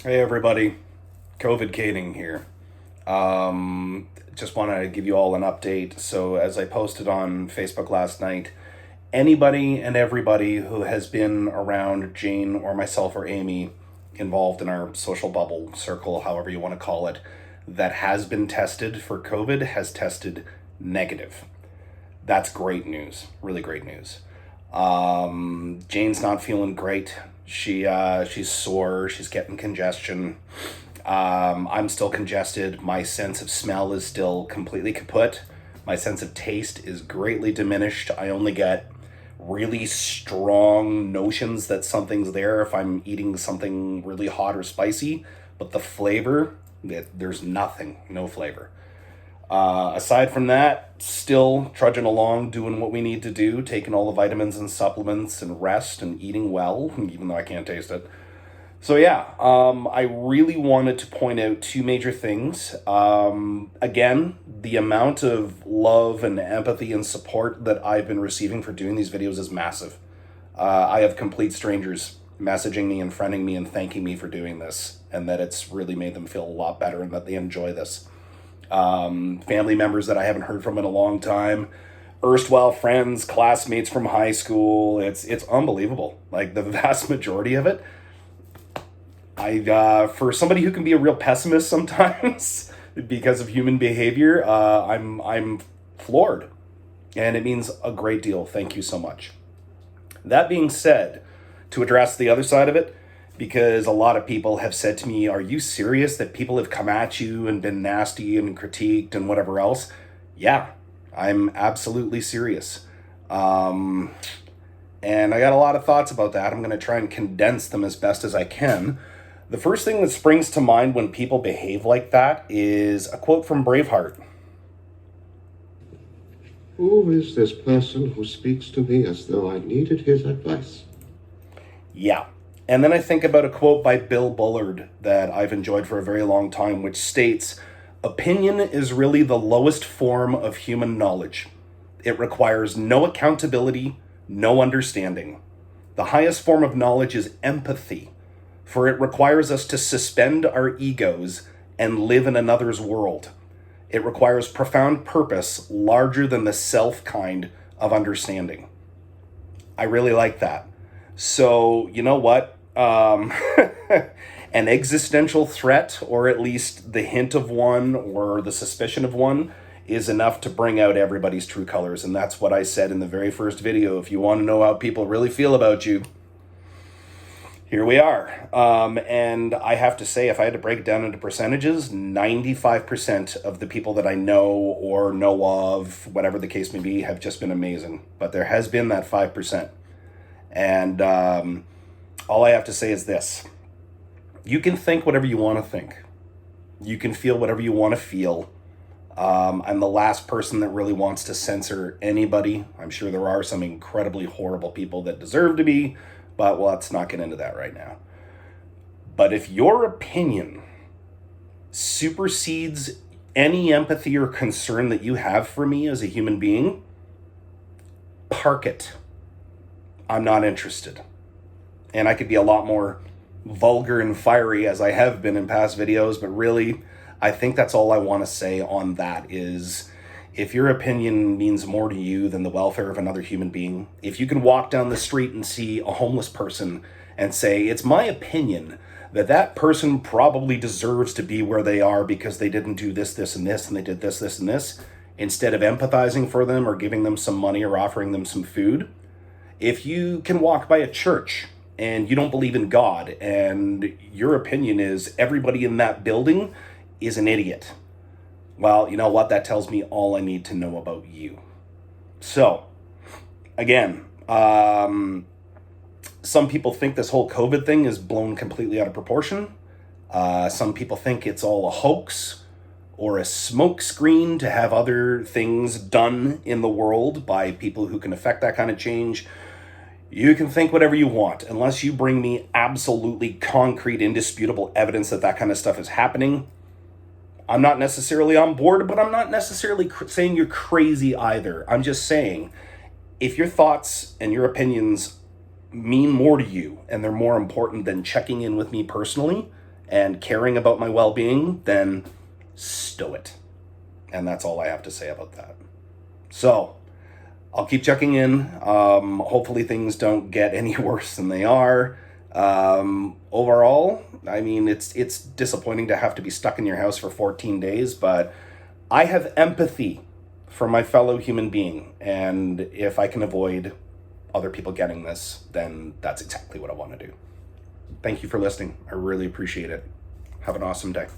Hey everybody, COVID Kading here. Just want to give you all an update. So, as I posted on Facebook last night, anybody and everybody who has been around Jane or myself or Amy involved in our social bubble circle, however you want to call it, that has been tested for COVID has tested negative. That's great news, really great news. Jane's not feeling great. She's sore. She's getting congestion. I'm still congested. My sense of smell is still completely kaput. My sense of taste is greatly diminished. I only get really strong notions that something's there if I'm eating something really hot or spicy, but the flavor, there's nothing, no flavor. Aside from that, still trudging along, doing what we need to do, taking all the vitamins and supplements and rest and eating well, even though I can't taste it. So yeah, I really wanted to point out two major things. Again, the amount of love and empathy and support that I've been receiving for doing these videos is massive. I have complete strangers messaging me and friending me and thanking me for doing this, and that it's really made them feel a lot better and that they enjoy this. Family members that I haven't heard from in a long time, erstwhile friends, classmates from high school. It's unbelievable. Like the vast majority of it. For somebody who can be a real pessimist sometimes because of human behavior, I'm floored, and it means a great deal. Thank you so much. That being said, to address the other side of it, because a lot of people have said to me, "Are you serious that people have come at you and been nasty and critiqued and whatever else?" Yeah, I'm absolutely serious. Um, and I got a lot of thoughts about that. I'm going to try and condense them as best as I can. The first thing that springs to mind when people behave like that is a quote from Braveheart. Who is this person who speaks to me as though I needed his advice? Yeah. And then I think about a quote by Bill Bullard that I've enjoyed for a very long time, which states, "Opinion is really the lowest form of human knowledge. It requires no accountability, no understanding. The highest form of knowledge is empathy, for it requires us to suspend our egos and live in another's world. It requires profound purpose larger than the self kind of understanding." I really like that. So, you know what? An existential threat, or at least the hint of one, or the suspicion of one, is enough to bring out everybody's true colors. And that's what I said in the very first video. If you want to know how people really feel about you, here we are. And I have to say, if I had to break it down into percentages, 95% of the people that I know or know of, whatever the case may be, have just been amazing. But there has been that 5%. And all I have to say is this: you can think whatever you want to think, you can feel whatever you want to feel. I'm the last person that really wants to censor anybody. I'm sure there are some incredibly horrible people that deserve to be, but well, let's not get into that right now. But if your opinion supersedes any empathy or concern that you have for me as a human being, park it. I'm not interested. And I could be a lot more vulgar and fiery as I have been in past videos, but really, I think that's all I want to say on that is, if your opinion means more to you than the welfare of another human being, if you can walk down the street and see a homeless person and say, "It's my opinion that that person probably deserves to be where they are because they didn't do this, this, and this, and they did this, this, and this," instead of empathizing for them or giving them some money or offering them some food, if you can walk by a church and you don't believe in God and your opinion is everybody in that building is an idiot, well, you know what? That tells me all I need to know about you. So, again, some people think this whole COVID thing is blown completely out of proportion. Some people think it's all a hoax or a smoke screen to have other things done in the world by people who can affect that kind of change. You can think whatever you want, unless you bring me absolutely concrete, indisputable evidence that that kind of stuff is happening. I'm not necessarily on board, but I'm not necessarily saying you're crazy either. I'm just saying, if your thoughts and your opinions mean more to you and they're more important than checking in with me personally and caring about my well-being, then stow it. And that's all I have to say about that. So, I'll keep checking in. Hopefully things don't get any worse than they are. Overall, I mean, it's disappointing to have to be stuck in your house for 14 days, but I have empathy for my fellow human being. And if I can avoid other people getting this, then that's exactly what I want to do. Thank you for listening. I really appreciate it. Have an awesome day.